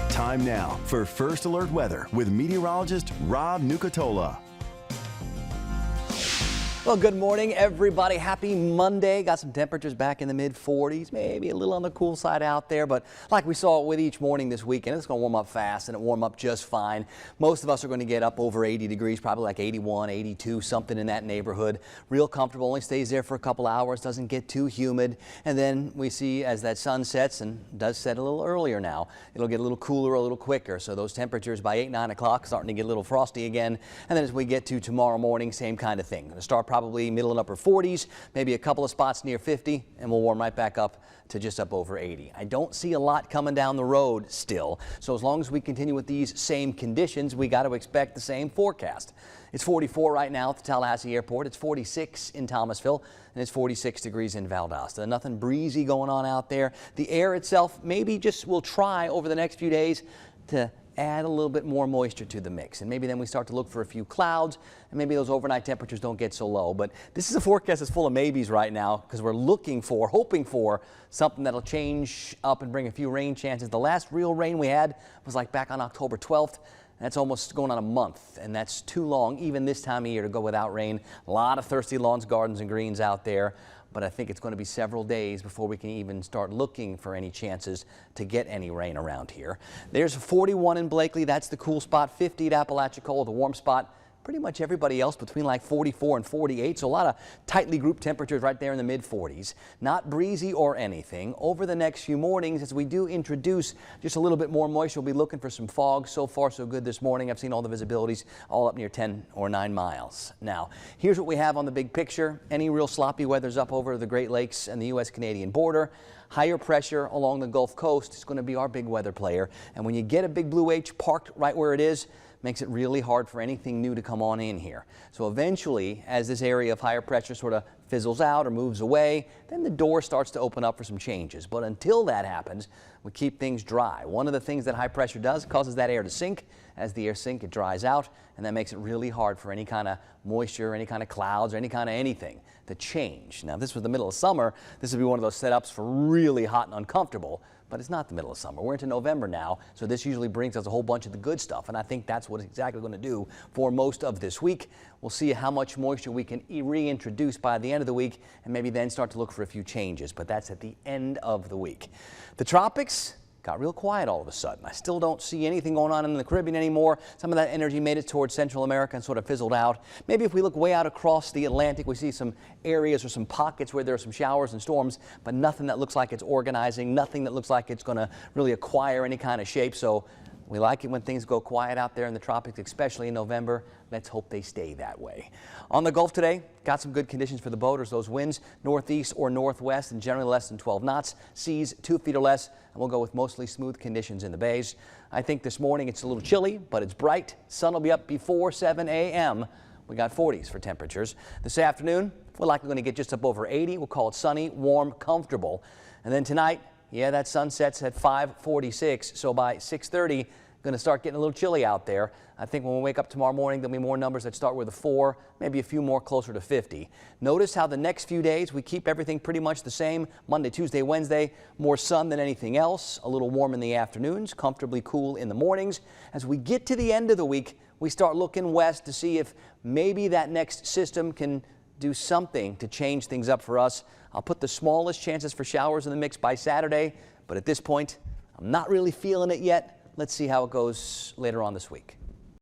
Time now for First Alert Weather with meteorologist Rob Nucatola. Well, good morning, everybody. Happy Monday. Got some temperatures back in the mid-40s, maybe a little on the cool side out there, but like we saw with each morning this weekend, it's going to warm up fast and it warm up just fine. Most of us are going to get up over 80 degrees, probably like 81, 82, something in that neighborhood. Real comfortable, only stays there for a couple hours, doesn't get too humid. And then we see as that sun sets, and does set a little earlier now, it'll get a little cooler a little quicker. So those temperatures by 8, 9 o'clock starting to get a little frosty again. And then as we get to tomorrow morning, same kind of thing. Going to start probably middle and upper 40s, maybe a couple of spots near 50, and we'll warm right back up to just up over 80. I don't see a lot coming down the road still, so as long as we continue with these same conditions, we got to expect the same forecast. It's 44 right now at the Tallahassee Airport. It's 46 in Thomasville, and it's 46 degrees in Valdosta. Nothing breezy going on out there. The air itself maybe just will try over the next few days to add a little bit more moisture to the mix, and maybe then we start to look for a few clouds, and maybe those overnight temperatures don't get so low. But this is a forecast that's full of maybes right now because we're hoping for something that'll change up and bring a few rain chances. The last real rain we had was like back on October 12th. That's almost going on a month, and that's too long even this time of year to go without rain. A lot of thirsty lawns, gardens, and greens out there. But I think it's going to be several days before we can even start looking for any chances to get any rain around here. There's 41 in Blakely. That's the cool spot. 50 at Apalachicola, the warm spot. Pretty much everybody else between like 44 and 48. So a lot of tightly grouped temperatures right there in the mid-40s. Not breezy or anything. Over the next few mornings, as we do introduce just a little bit more moisture, we'll be looking for some fog. So far, so good this morning. I've seen all the visibilities all up near 10 or 9 miles. Now, here's what we have on the big picture. Any real sloppy weather's up over the Great Lakes and the U.S.-Canadian border. Higher pressure along the Gulf Coast is going to be our big weather player. And when you get a big blue H parked right where it is, makes it really hard for anything new to come on in here. So eventually, as this area of higher pressure sort of fizzles out or moves away, then the door starts to open up for some changes. But until that happens, we keep things dry. One of the things that high pressure does causes that air to sink. As the air sinks, it dries out, and that makes it really hard for any kind of moisture, any kind of clouds, or any kind of anything to change. Now, if this was the middle of summer, this would be one of those setups for really hot and uncomfortable. But it's not the middle of summer. We're into November now, so this usually brings us a whole bunch of the good stuff, and I think that's what it's exactly going to do for most of this week. We'll see how much moisture we can reintroduce by the end of the week, and maybe then start to look for a few changes, but that's at the end of the week. The tropics got real quiet all of a sudden. I still don't see anything going on in the Caribbean anymore. Some of that energy made it towards Central America and sort of fizzled out. Maybe if we look way out across the Atlantic, we see some areas or some pockets where there are some showers and storms, but nothing that looks like it's organizing, nothing that looks like it's going to really acquire any kind of shape. So we like it when things go quiet out there in the tropics, especially in November. Let's hope they stay that way. On the Gulf today, got some good conditions for the boaters. Those winds northeast or northwest and generally less than 12 knots. Seas 2 feet or less, and we'll go with mostly smooth conditions in the bays. I think this morning it's a little chilly, but it's bright. Sun will be up before 7 a.m. We got 40s for temperatures. This afternoon, we're likely going to get just up over 80. We'll call it sunny, warm, comfortable. And then tonight, yeah, that sun sets at 5:46, so by 6:30, going to start getting a little chilly out there. I think when we wake up tomorrow morning, there'll be more numbers that start with a 4, maybe a few more closer to 50. Notice how the next few days we keep everything pretty much the same. Monday, Tuesday, Wednesday, more sun than anything else. A little warm in the afternoons, comfortably cool in the mornings. As we get to the end of the week, we start looking west to see if maybe that next system can do something to change things up for us. I'll put the smallest chances for showers in the mix by Saturday, but at this point, I'm not really feeling it yet. Let's see how it goes later on this week.